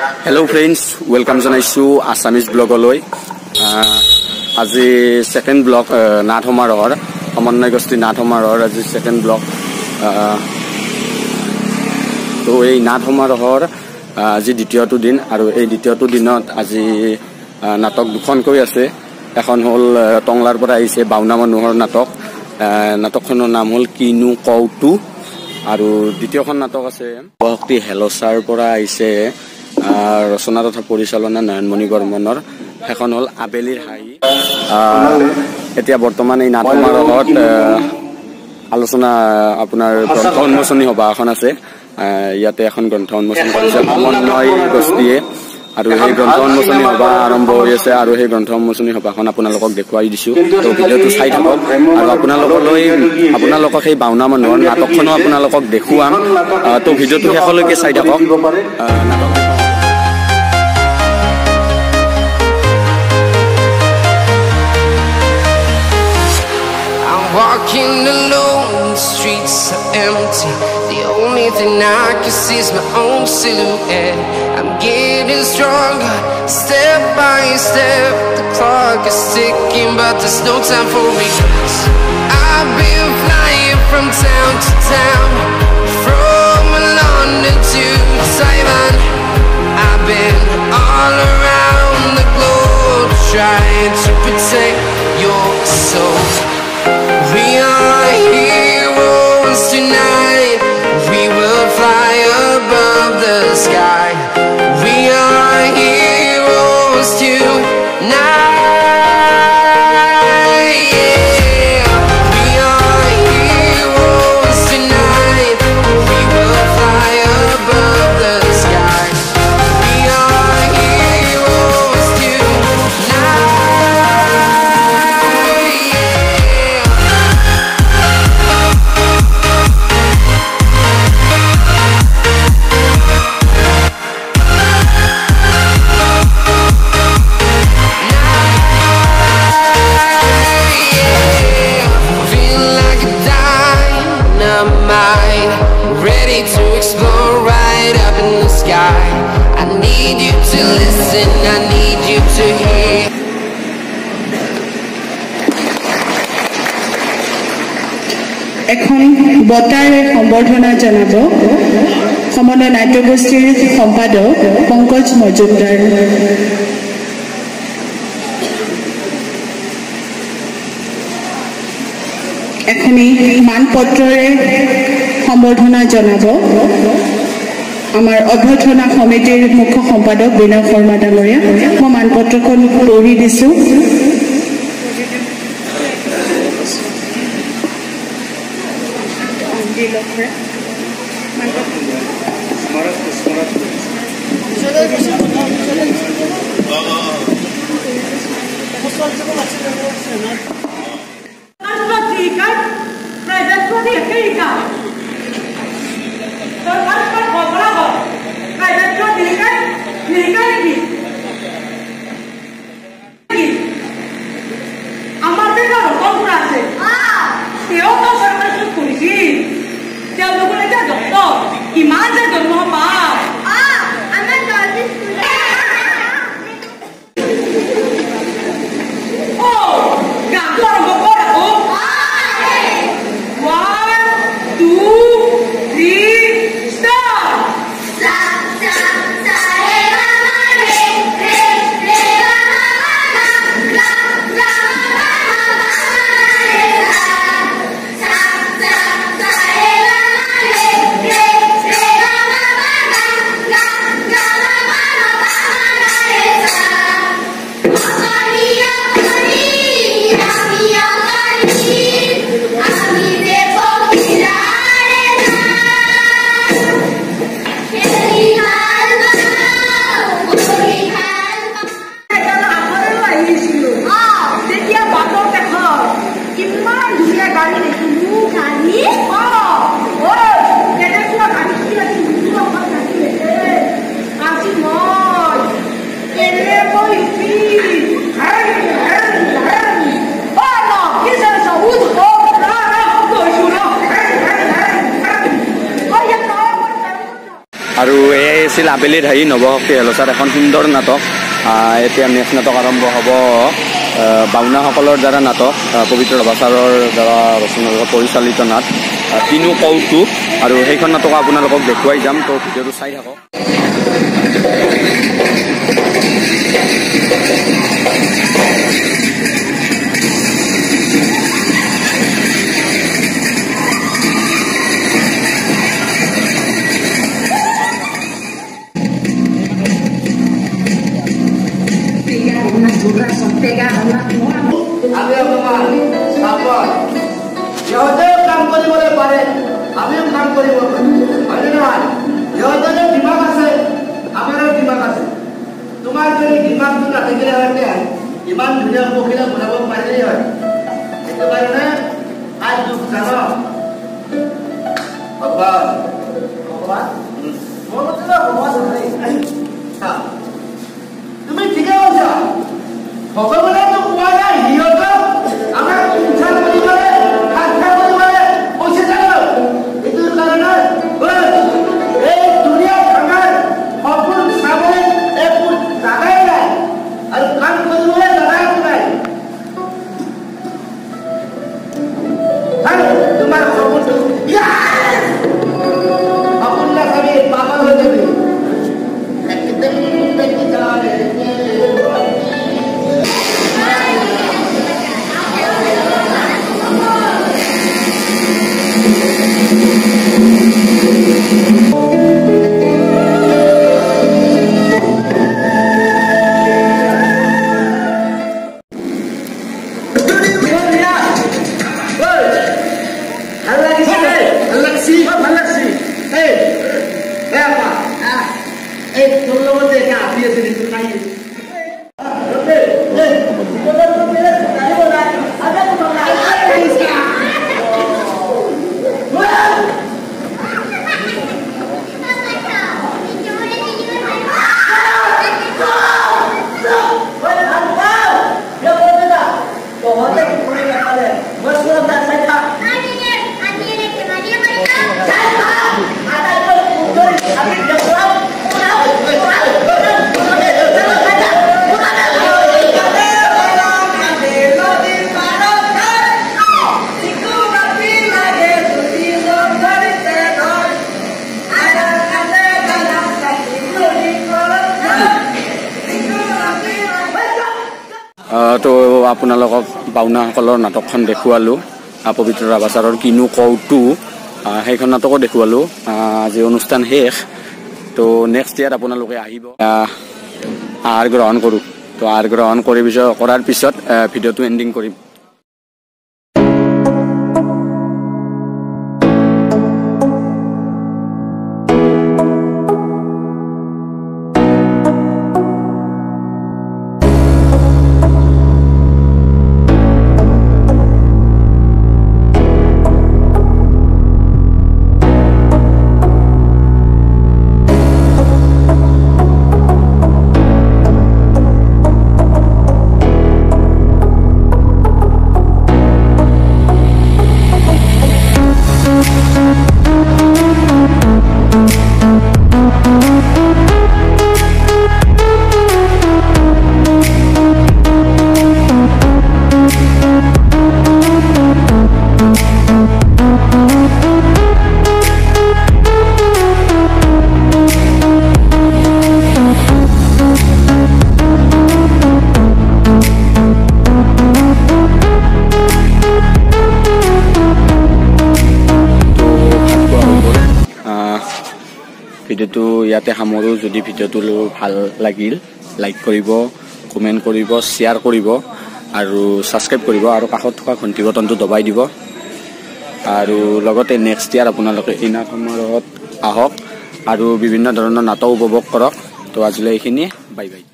Hello friends, welcome to ASSAMESE blog. আজি second blog Nath Homaror, Amanna Gosti Nath Homaror আজি second blog. তো এই Nath Homaror আজি দ্বিতীয়টো দিন আৰু এই দ্বিতীয়টো দিনত আজি নাটক দুখন কৈ আছে। এখন হল টংলাৰ পৰা আহিছে বাউনা মানুহৰ নাটক। নাটকখনৰ নাম হল কিনু কৌটু আৰু দ্বিতীয়খন নাটক আছে শক্তি হেলসাৰ পৰা আহিছে ৰচনা তথা পৰিচালনা নয়নমণি বৰ্মনৰ। এখন হল আবেলিৰ হাই। এতিয়া বৰ্তমান এই Nath Homarorত আলোচনা আপোনাৰ গ্ৰন্থ উন্মোচনী সভা এখন আছে। ইয়াতে এখন গ্ৰন্থ উন্মোচন কৰিছে সমন্বয় গোষ্ঠীয়ে আৰু এই গ্ৰন্থ উন্মোচনী সভা আৰম্ভ হৈ আছে আৰু সেই গ্ৰন্থ উন্মোচনী সভাখন আপোনালোকক দেখুৱাই দিছো। তো ভিডিঅ'টো চাই থাকক আৰু আপোনালোকক সেই বাউনা মানুহৰ নাটকখনো আপোনালোকক দেখুৱাম। তো ভিডিঅ'টো শেষলৈকে চাই থাকক। Walking alone, the streets are empty. The only thing I can see is my own silhouette. I'm getting stronger, step by step. The clock is ticking, but there's no time for me. I've been flying from town to town, from London to Taiwan. I've been all around the globe, trying to protect your soul. We are heroes tonight. We will fly above the sky. We are heroes tonight. Yeah. We are heroes tonight. We will fly above the sky. We are heroes tonight. Ready to explore right up in the sky. I need you to listen, I need you to hear. এখন বটাৰে সম্বৰ্ধনা জনাব সমন্বয় নাট্যগোষ্ঠীৰ সম্পাদক পংকজ মজুমদাৰ। এখনি মানপত্ৰৰে সম্বৰ্ধনা জনাব আমাৰ অভ্যৰ্থনা সমিতিৰ মুখ্য সম্পাদক বিনয় শৰ্মা ডাঙৰীয়া। মই মানপত্ৰখন পঢ়ি দিছো। আছিল আবেলিৰ হাঁহি নৱশক্তি হেলচাৰ এখন সুন্দৰ নাটক এতিয়া নেক্সট নাটক আৰম্ভ হ'ব বাউনাসকলৰ দ্বাৰা নাটক পবিত্ৰ ৰাভাচাৰৰ দ্বাৰা ৰচনা পৰিচালিত নাট কিনো কৌটো আৰু সেইখন নাটক আপোনালোকক দেখুৱাই যাম তো ভিডিঅ'টো চাই থাকক তো আপোনালোকক বাউনাসকলৰ নাটকখন দেখুৱালোঁ পবিত্ৰ ৰাভাচাৰৰ কিনো কৌটো সেইখন নাটকো দেখুৱালোঁ আজি অনুষ্ঠান শেষ তো নেক্সট ইয়াত আপোনালোকে আহিব আহাৰ গ্ৰহণ কৰোঁ তো আহাৰ গ্ৰহণ কৰাৰ পিছত ভিডিঅ'টো এণ্ডিং কৰিম ভিডিঅ'টো ইয়াতে সামৰো যদি ভিডিঅ'টো ভাল লাগিল লাইক কৰিব কমেণ্ট কৰিব শ্বেয়াৰ কৰিব আৰু ছাবস্ক্ৰাইব কৰিব আৰু কাষত থকা ঘণ্টি বটনটো দবাই দিব আৰু লগতে নেক্সট ইয়াৰ আপোনালোকে এই নাট সমাৰোহত আহক আৰু বিভিন্ন ধৰণৰ নাটক উপভোগ কৰক তো আজিলৈ এইখিনিয়ে বাই বাই